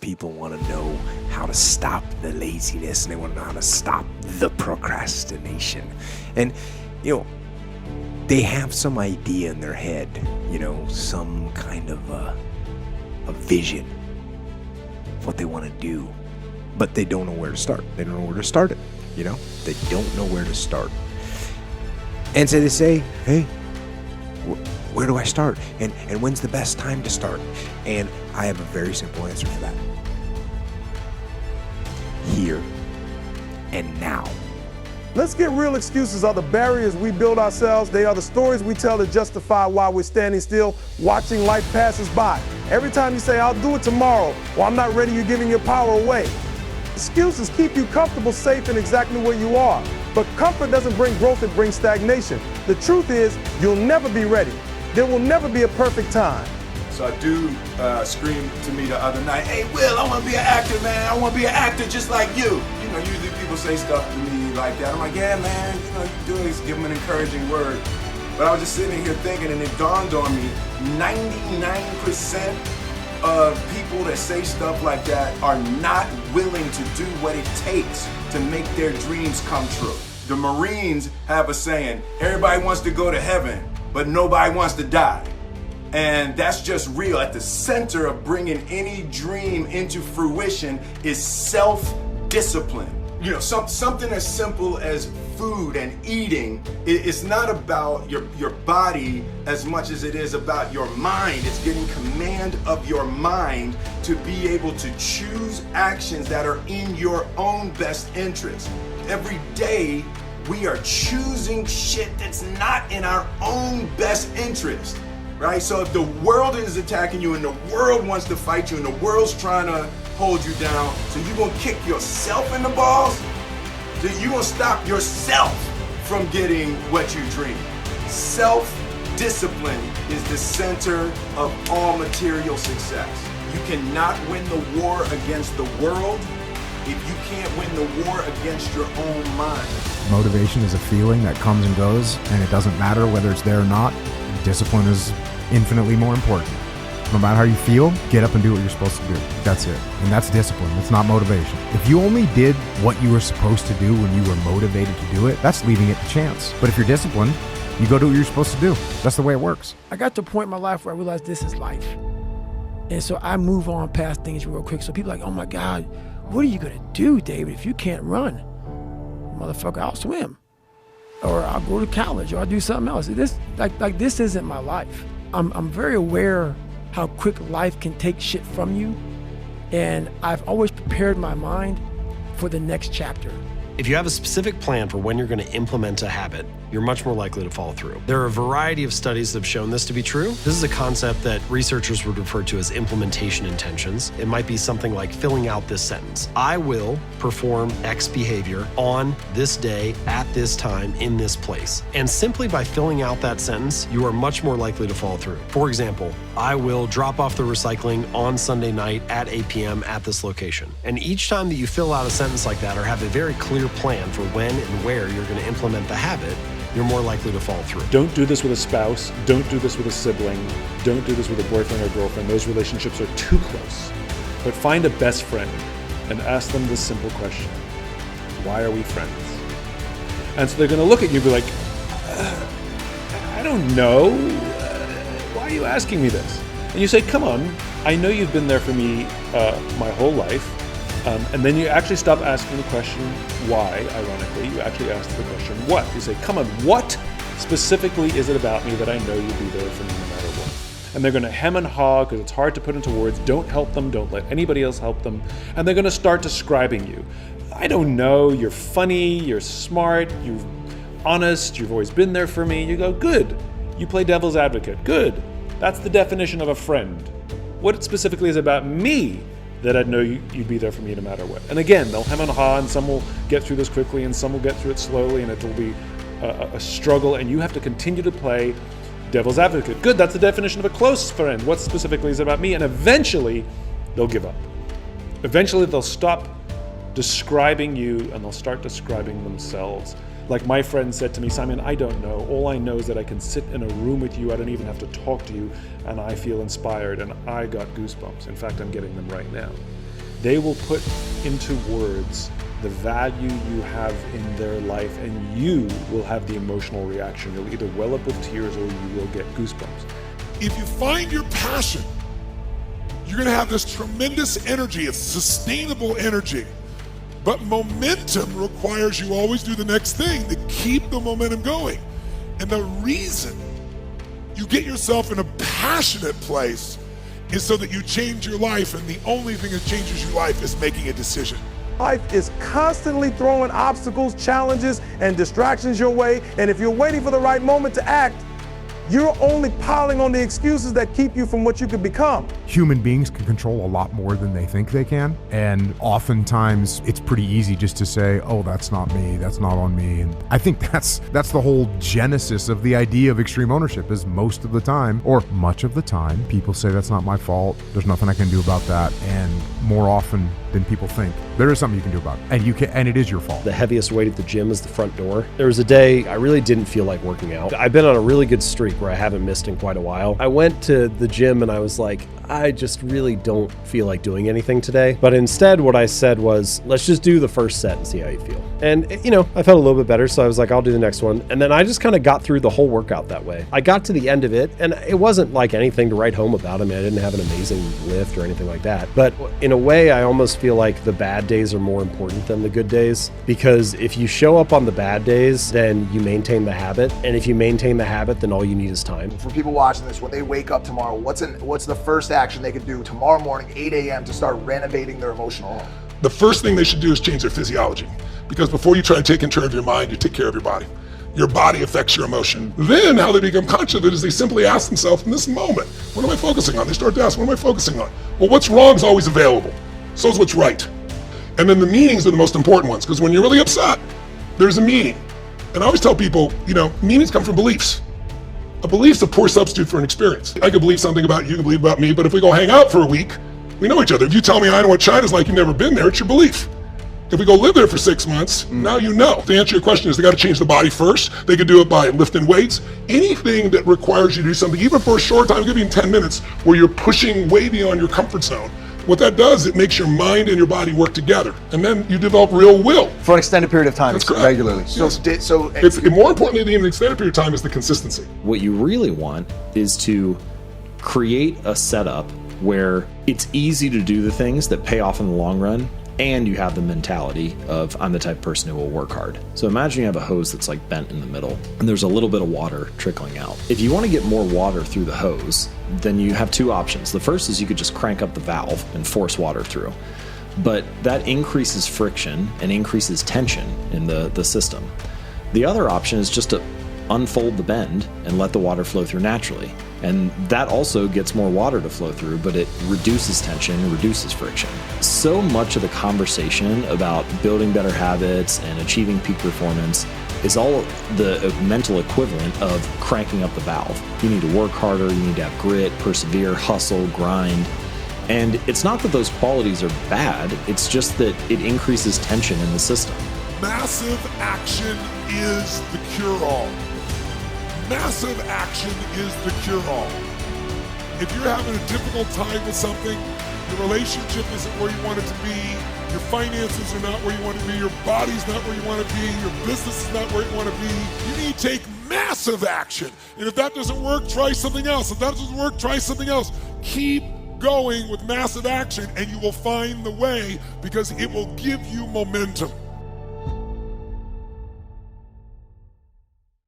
people want to know how to stop the laziness, and they want to know how to stop the procrastination. And, they have some idea in their head, some kind of a vision of what they want to do, but they don't know where to start. They don't know where to start it, They don't know where to start. And so they say, hey, where do I start? And when's the best time to start? And I have a very simple answer for that. Here and now. Let's get real. Excuses are the barriers we build ourselves. They are the stories we tell to justify why we're standing still, watching life pass us by. Every time you say, I'll do it tomorrow, or I'm not ready, you're giving your power away. Excuses keep you comfortable, safe, and exactly where you are. But comfort doesn't bring growth, it brings stagnation. The truth is, you'll never be ready. There will never be a perfect time. So I do scream to me the other night, hey, Will, I want to be an actor, man. I want to be an actor just like you. Usually people say stuff to me like that. I'm like, yeah, man, you do is give them an encouraging word. But I was just sitting here thinking, and it dawned on me, 99% of people that say stuff like that are not willing to do what it takes to make their dreams come true. The Marines have a saying, everybody wants to go to heaven, but nobody wants to die. And that's just real. At the center of bringing any dream into fruition is self-discipline. Something as simple as food and eating. It's not about your body as much as it is about your mind. It's getting command of your mind to be able to choose actions that are in your own best interest. Every day, we are choosing shit that's not in our own best interest. Right? So if the world is attacking you and the world wants to fight you and the world's trying to hold you down, so you're going to kick yourself in the balls? So you're going to stop yourself from getting what you dream. Self-discipline is the center of all material success. You cannot win the war against the world if you can't win the war against your own mind. Motivation is a feeling that comes and goes, and it doesn't matter whether it's there or not. Discipline is infinitely more important. No matter how you feel, get up and do what you're supposed to do. That's it. And that's discipline. It's not motivation. If you only did what you were supposed to do when you were motivated to do it, that's leaving it to chance. But if you're disciplined, you go do what you're supposed to do. That's the way it works. I got to a point in my life where I realized this is life. And so I move on past things real quick. So people are like, oh my God, what are you going to do, David, if you can't run? Motherfucker, I'll swim. Or I'll go to college, or I'll do something else. This isn't my life. I'm very aware how quick life can take shit from you, and I've always prepared my mind for the next chapter. If you have a specific plan for when you're going to implement a habit, you're much more likely to follow through. There are a variety of studies that have shown this to be true. This is a concept that researchers would refer to as implementation intentions. It might be something like filling out this sentence. I will perform X behavior on this day, at this time, in this place. And simply by filling out that sentence, you are much more likely to follow through. For example, I will drop off the recycling on Sunday night at 8 p.m. at this location. And each time that you fill out a sentence like that or have a very clear plan for when and where you're going to implement the habit, you're more likely to follow through. Don't do this with a spouse. Don't do this with a sibling. Don't do this with a boyfriend or girlfriend. Those relationships are too close. But find a best friend and ask them this simple question. Why are we friends? And so they're going to look at you and be like, I don't know. Why are you asking me this? And you say, come on, I know you've been there for me my whole life. And then you actually stop asking the question why, ironically. You actually ask the question what. You say, come on, what specifically is it about me that I know you'll be there for me no matter what? And they're going to hem and haw because it's hard to put into words. Don't help them. Don't let anybody else help them. And they're going to start describing you. I don't know. You're funny. You're smart. You're honest. You've always been there for me. You go, good. You play devil's advocate. Good. That's the definition of a friend. What specifically is about me that I'd know you'd be there for me no matter what? And again, they'll hem and haw, and some will get through this quickly, and some will get through it slowly, and it'll be a struggle, and you have to continue to play devil's advocate. Good, that's the definition of a close friend. What specifically is it about me? And eventually, they'll give up. Eventually, they'll stop describing you, and they'll start describing themselves. Like my friend said to me, Simon, I don't know. All I know is that I can sit in a room with you. I don't even have to talk to you, and I feel inspired, and I got goosebumps. In fact, I'm getting them right now. They will put into words the value you have in their life, and you will have the emotional reaction. You'll either well up with tears or you will get goosebumps. If you find your passion, you're going to have this tremendous energy. It's sustainable energy. But momentum requires you always do the next thing to keep the momentum going. And the reason you get yourself in a passionate place is so that you change your life, and the only thing that changes your life is making a decision. Life is constantly throwing obstacles, challenges, and distractions your way, and if you're waiting for the right moment to act, you're only piling on the excuses that keep you from what you could become. Human beings can control a lot more than they think they can, and oftentimes it's pretty easy just to say, oh, that's not me, that's not on me. And I think that's the whole genesis of the idea of extreme ownership, is most of the time, or much of the time, people say that's not my fault, there's nothing I can do about that, and more often than people think, there is something you can do about it, and it is your fault. The heaviest weight at the gym is the front door. There was a day I really didn't feel like working out. I've been on a really good streak where I haven't missed in quite a while. I went to the gym and I was like, I just really don't feel like doing anything today. But instead, what I said was, let's just do the first set and see how you feel. And, I felt a little bit better, so I was like, I'll do the next one. And then I just kind of got through the whole workout that way. I got to the end of it, and it wasn't like anything to write home about. I mean, I didn't have an amazing lift or anything like that. But in a way, I almost feel like the bad days are more important than the good days, because if you show up on the bad days, then you maintain the habit. And if you maintain the habit, then all you need is time. For people watching this, when they wake up tomorrow, what's the first action they could do tomorrow morning, 8 a.m. to start renovating their emotional home? The first thing they should do is change their physiology. Because before you try to take care of your mind, you take care of your body. Your body affects your emotion. Then how they become conscious of it is they simply ask themselves, in this moment, what am I focusing on? They start to ask, what am I focusing on? Well, what's wrong is always available. So is what's right. And then the meanings are the most important ones, because when you're really upset, there's a meaning. And I always tell people, meanings come from beliefs. A belief's a poor substitute for an experience. I could believe something about you, you can believe about me, but if we go hang out for a week, we know each other. If you tell me I know what China's like, you've never been there, it's your belief. If we go live there for 6 months, now you know. To answer your question is, they got to change the body first. They could do it by lifting weights. Anything that requires you to do something, even for a short time, give you 10 minutes, where you're pushing way beyond your comfort zone. What that does, it makes your mind and your body work together, and then you develop real will. For an extended period of time. That's correct. Regularly. Yes. It's more importantly than an extended period of time is the consistency. What you really want is to create a setup where it's easy to do the things that pay off in the long run, and you have the mentality of, I'm the type of person who will work hard. So imagine you have a hose that's like bent in the middle, and there's a little bit of water trickling out. If you want to get more water through the hose, then you have two options. The first is you could just crank up the valve and force water through. But that increases friction and increases tension in the system. The other option is just to unfold the bend and let the water flow through naturally. And that also gets more water to flow through, but it reduces tension and reduces friction. So much of the conversation about building better habits and achieving peak performance is all the mental equivalent of cranking up the valve. You need to work harder, you need to have grit, persevere, hustle, grind. And it's not that those qualities are bad, it's just that it increases tension in the system. Massive action is the cure-all. Massive action is the cure-all. If you're having a difficult time with something, your relationship isn't where you want it to be, your finances are not where you want to be, your body's not where you want to be, your business is not where you want to be, you need to take massive action. And if that doesn't work, try something else. If that doesn't work, try something else. Keep going with massive action and you will find the way, because it will give you momentum.